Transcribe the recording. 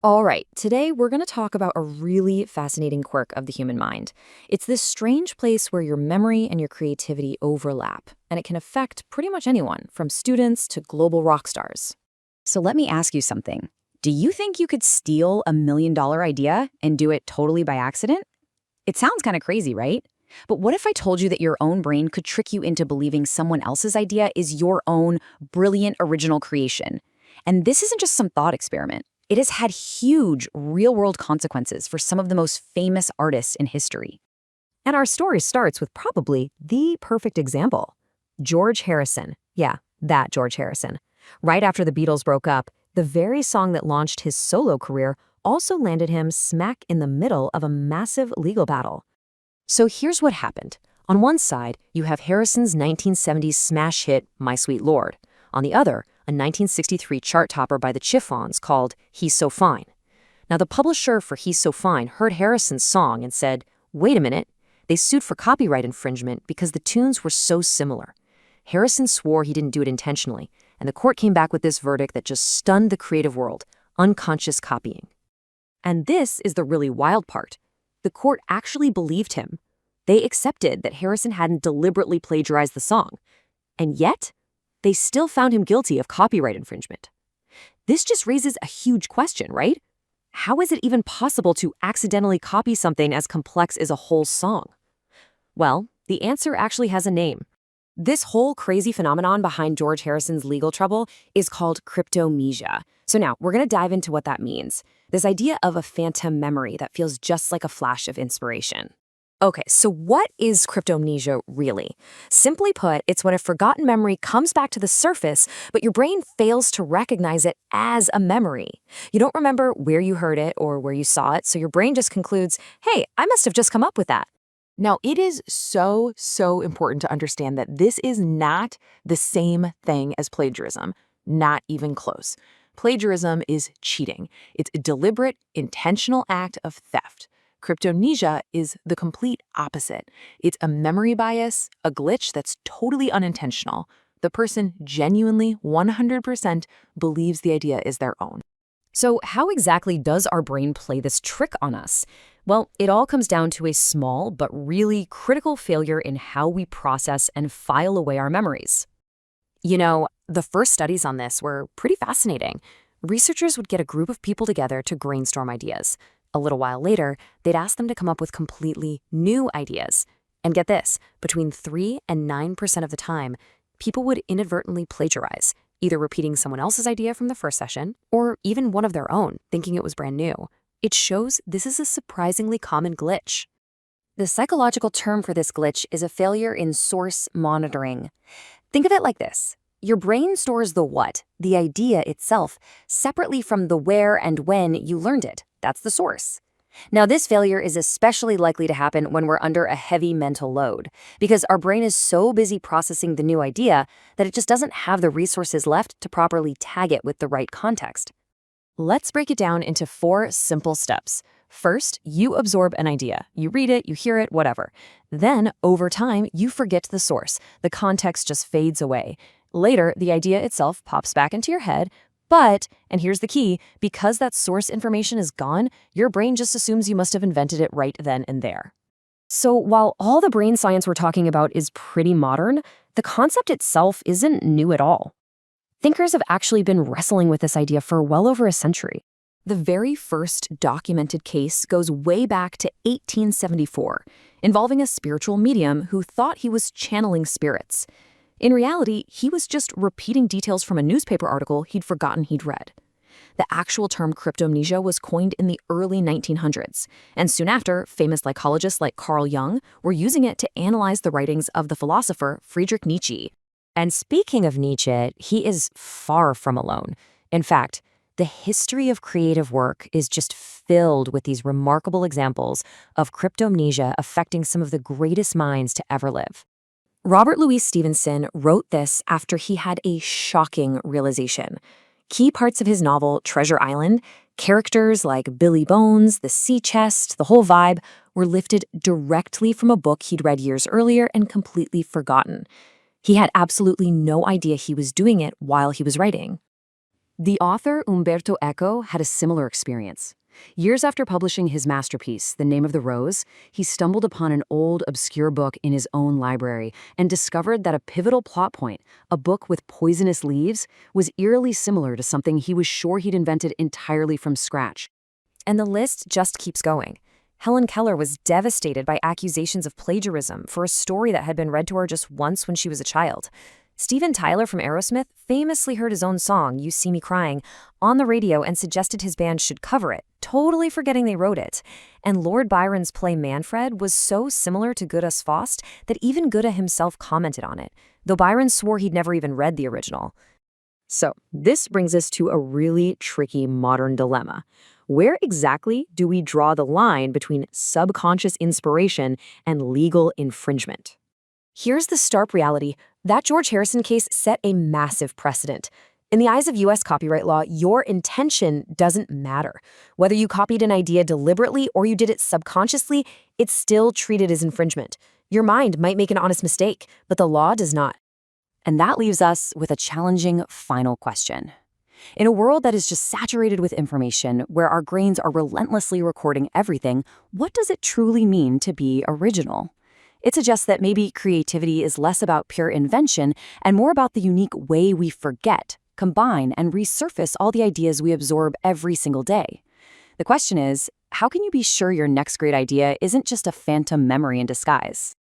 All right, today we're going to talk about a really fascinating quirk of the human mind. It's this strange place where your memory and your creativity overlap, and it can affect pretty much anyone, from students to global rock stars. So let me ask you something. Do you think you could steal $1 million idea and do it totally by accident? It sounds kind of crazy, right? But what if I told you that your own brain could trick you into believing someone else's idea is your own brilliant original creation? And this isn't just some thought experiment. It has had huge real-world consequences for some of the most famous artists in history. And our story starts with probably the perfect example. George Harrison. Yeah, that George Harrison. Right after the Beatles broke up, the very song that launched his solo career also landed him smack in the middle of a massive legal battle. So here's what happened. On one side, you have Harrison's 1970s smash hit, My Sweet Lord. On the other, a 1963 chart topper by the Chiffons called He's So Fine. Now, the publisher for He's So Fine heard Harrison's song and said, wait a minute. They sued for copyright infringement because the tunes were so similar. Harrison swore he didn't do it intentionally, and the court came back with this verdict that just stunned the creative world: unconscious copying. And this is the really wild part. The court actually believed him. They accepted that Harrison hadn't deliberately plagiarized the song. And yet, they still found him guilty of copyright infringement. This just raises a huge question, right? How is it even possible to accidentally copy something as complex as a whole song? Well, the answer actually has a name. This whole crazy phenomenon behind George Harrison's legal trouble is called cryptomnesia. So now, we're going to dive into what that means. This idea of a phantom memory that feels just like a flash of inspiration. Okay, so what is cryptomnesia really? Simply put, it's when a forgotten memory comes back to the surface, but your brain fails to recognize it as a memory. You don't remember where you heard it or where you saw it, so your brain just concludes, hey, I must have just come up with that. Now, it is so important to understand that this is not the same thing as plagiarism, not even close. Plagiarism is cheating. It's a deliberate, intentional act of theft. Cryptomnesia is the complete opposite. It's a memory bias, a glitch that's totally unintentional. The person genuinely, 100% believes the idea is their own. So how exactly does our brain play this trick on us? Well, it all comes down to a small but really critical failure in how we process and file away our memories. You know, the first studies on this were pretty fascinating. Researchers would get a group of people together to brainstorm ideas. A little while later, they'd ask them to come up with completely new ideas. And get this, between 3 and 9% of the time, people would inadvertently plagiarize, either repeating someone else's idea from the first session, or even one of their own, thinking it was brand new. It shows this is a surprisingly common glitch. The psychological term for this glitch is a failure in source monitoring. Think of it like this. Your brain stores the what, the idea itself, separately from the where and when you learned it. That's the source. Now, this failure is especially likely to happen when we're under a heavy mental load, because our brain is so busy processing the new idea that it just doesn't have the resources left to properly tag it with the right context. Let's break it down into 4 simple steps. First, you absorb an idea. You read it, you hear it, whatever. Then, over time, you forget the source. The context just fades away. Later, the idea itself pops back into your head, but, and here's the key, because that source information is gone, your brain just assumes you must have invented it right then and there. So while all the brain science we're talking about is pretty modern, the concept itself isn't new at all. Thinkers have actually been wrestling with this idea for well over a century. The very first documented case goes way back to 1874, involving a spiritual medium who thought he was channeling spirits. In reality, he was just repeating details from a newspaper article he'd forgotten he'd read. The actual term cryptomnesia was coined in the early 1900s, and soon after, famous psychologists like Carl Jung were using it to analyze the writings of the philosopher Friedrich Nietzsche. And speaking of Nietzsche, he is far from alone. In fact, the history of creative work is just filled with these remarkable examples of cryptomnesia affecting some of the greatest minds to ever live. Robert Louis Stevenson wrote this after he had a shocking realization. Key parts of his novel, Treasure Island, characters like Billy Bones, the sea chest, the whole vibe, were lifted directly from a book he'd read years earlier and completely forgotten. He had absolutely no idea he was doing it while he was writing. The author Umberto Eco had a similar experience. Years after publishing his masterpiece, The Name of the Rose, he stumbled upon an old, obscure book in his own library and discovered that a pivotal plot point, a book with poisonous leaves, was eerily similar to something he was sure he'd invented entirely from scratch. And the list just keeps going. Helen Keller was devastated by accusations of plagiarism for a story that had been read to her just once when she was a child. Steven Tyler from Aerosmith famously heard his own song, You See Me Crying, on the radio and suggested his band should cover it, totally forgetting they wrote it. And Lord Byron's play Manfred was so similar to Goethe's Faust that even Goethe himself commented on it, though Byron swore he'd never even read the original. So, this brings us to a really tricky modern dilemma. Where exactly do we draw the line between subconscious inspiration and legal infringement? Here's the stark reality. That George Harrison case set a massive precedent. In the eyes of U.S. copyright law, your intention doesn't matter. Whether you copied an idea deliberately or you did it subconsciously, it's still treated as infringement. Your mind might make an honest mistake, but the law does not. And that leaves us with a challenging final question. In a world that is just saturated with information, where our brains are relentlessly recording everything, what does it truly mean to be original? It suggests that maybe creativity is less about pure invention and more about the unique way we forget, combine, and resurface all the ideas we absorb every single day. The question is, how can you be sure your next great idea isn't just a phantom memory in disguise?